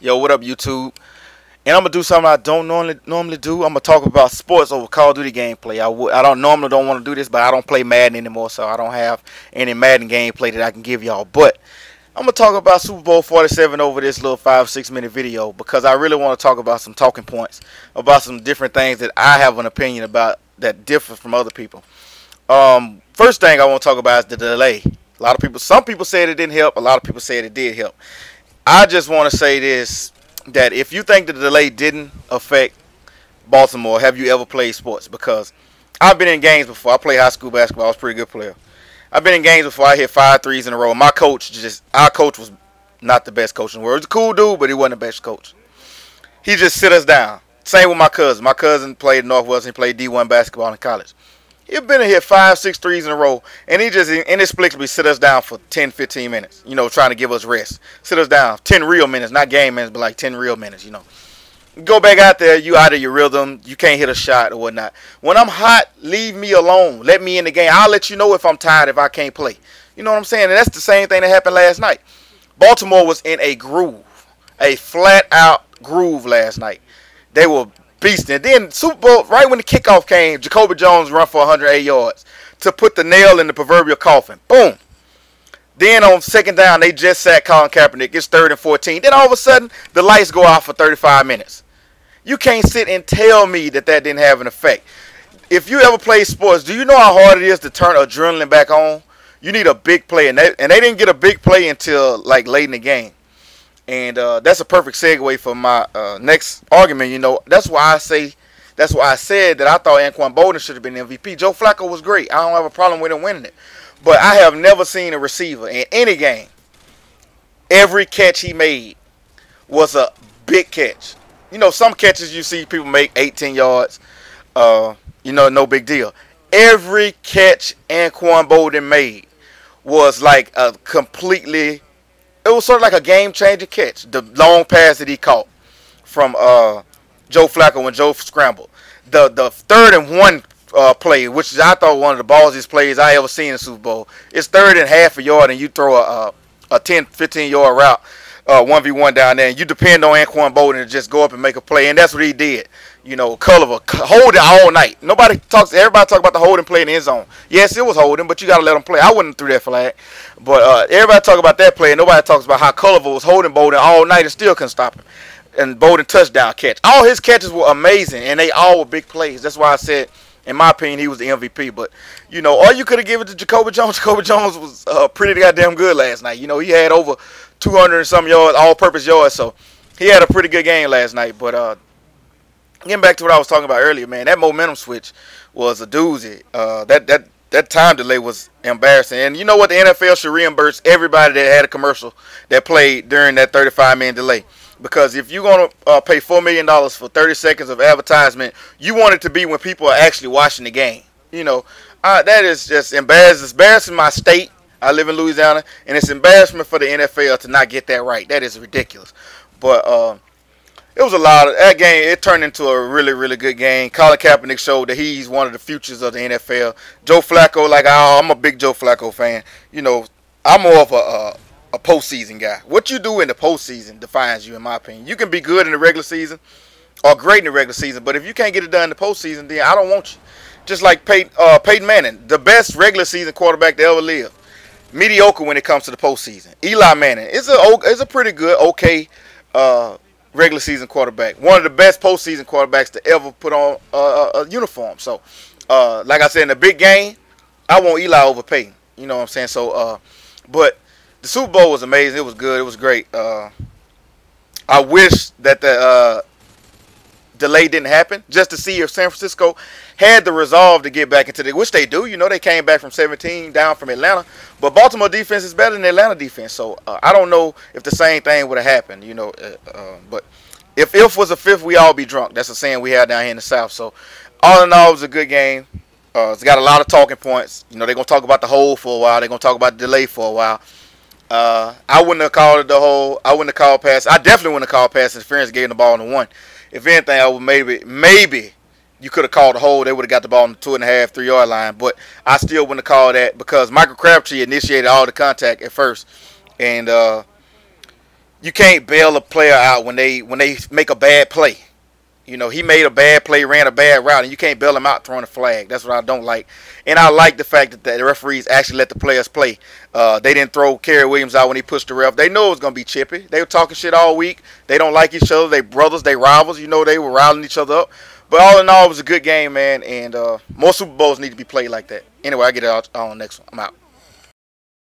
Yo, what up, YouTube? And I'm gonna do something I don't normally do. I'm gonna talk about sports over Call of Duty gameplay. I don't normally don't want to do this, but I don't play Madden anymore, so I don't have any Madden gameplay that I can give y'all. But I'm gonna talk about Super Bowl 47 over this little 5-6 minute video because I really want to talk about some talking points about some different things that I have an opinion about that differ from other people. First thing I want to talk about is the delay. Some people said it didn't help. A lot of people said it did help. I just want to say this, that if you think the delay didn't affect Baltimore, have you ever played sports? Because I've been in games before. I played high school basketball. I was a pretty good player. I've been in games before. I hit 5 threes in a row. Our coach was not the best coach in the world. He was a cool dude, but he wasn't the best coach. He just sit us down. Same with my cousin. My cousin played Northwestern. He played D1 basketball in college. He'd been to hit 5-6 threes in a row, and he just inexplicably sit us down for 10-15 minutes, trying to give us rest. Sit us down. 10 real minutes, not game minutes, but like 10 real minutes, Go back out there, you out of your rhythm, you can't hit a shot or whatnot. When I'm hot, leave me alone. Let me in the game. I'll let you know if I'm tired, if I can't play. You know what I'm saying? And that's the same thing that happened last night. Baltimore was in a groove, a flat-out groove last night. They were beasting. And then Super Bowl, right when the kickoff came, Jacoby Jones run for 108 yards to put the nail in the proverbial coffin. Boom. Then on second down, they just sacked Colin Kaepernick. It's 3rd and 14. Then all of a sudden, the lights go out for 35 minutes. You can't sit and tell me that didn't have an effect. If you ever play sports, do you know how hard it is to turn adrenaline back on? You need a big play, and they didn't get a big play until like late in the game. And that's a perfect segue for my next argument. That's why I said that I thought Anquan Boldin should have been MVP. Joe Flacco was great. I don't have a problem with him winning it. But I have never seen a receiver in any game, every catch he made was a big catch. Some catches you see people make 18 yards, no big deal. Every catch Anquan Boldin made was like a completely, it was sort of like a game-changing catch. The long pass that he caught from Joe Flacco when Joe scrambled. The 3rd and 1 play, which is I thought one of the ballsiest plays I ever seen in the Super Bowl. It's 3rd and half a yard, and you throw a 10-15 yard route, 1v1 down there, and you depend on Anquan Boldin to just go up and make a play, and that's what he did. Culliver hold it all night. Everybody talk about the holding play in the end zone. Yes, it was holding, but you got to let him play. I wouldn't have threw that flag. But everybody talk about that play, and nobody talks about how Culliver was holding Boldin all night and still couldn't stop him. And Boldin touchdown catch. All his catches were amazing, and they all were big plays. That's why I said, in my opinion, he was the MVP. But, or you could have given it to Jacoby Jones. Jacoby Jones was pretty goddamn good last night. He had over 200 and some yards, all-purpose yards. So he had a pretty good game last night. But getting back to what I was talking about earlier, man, that momentum switch was a doozy. That time delay was embarrassing. And you know what? The NFL should reimburse everybody that had a commercial that played during that 35-minute delay. Because if you're going to pay $4 million for 30 seconds of advertisement, you want it to be when people are actually watching the game. That is just embarrassing. It's embarrassing my state. I live in Louisiana. And it's embarrassment for the NFL to not get that right. That is ridiculous. But it was a lot of that game. It turned into a really, really good game. Colin Kaepernick showed that he's one of the futures of the NFL. Joe Flacco, I'm a big Joe Flacco fan. I'm more of a postseason guy. What you do in the postseason defines you, in my opinion. You can be good in the regular season or great in the regular season, but if you can't get it done in the postseason, then I don't want you. Just like Peyton Manning, the best regular season quarterback to ever live. Mediocre when it comes to the postseason. Eli Manning is a pretty good, okay regular season quarterback. One of the best postseason quarterbacks to ever put on a uniform. So, like I said, in the big game, I want Eli over Peyton. You know what I'm saying? So, but the Super Bowl was amazing. It was good. It was great. I wish that the delay didn't happen, just to see if San Francisco had the resolve to get back into the, which they do. They came back from 17 down from Atlanta. But Baltimore defense is better than Atlanta defense. So I don't know if the same thing would have happened, but if was a fifth, we all be drunk. That's a saying we have down here in the South. So all in all, it was a good game. It's got a lot of talking points. They're going to talk about the hold for a while. They're going to talk about the delay for a while. I wouldn't have called it the hold. I wouldn't have called pass. I definitely wouldn't have called pass interference, gave the ball on the 1. If anything, I would maybe you could have called a hold. They would have got the ball on the 2.5, 3-yard line. But I still wouldn't have called that because Michael Crabtree initiated all the contact at first. And you can't bail a player out when they make a bad play. You know, he made a bad play, ran a bad route, and you can't bail him out throwing a flag. That's what I don't like. And I like the fact that the referees actually let the players play. They didn't throw Kerry Williams out when he pushed the ref. They know it was going to be chippy. They were talking shit all week. They don't like each other. They brothers. They rivals. You know, they were rivaling each other up. But all in all, it was a good game, man. And more Super Bowls need to be played like that. Anyway, I get it on the next one. I'm out.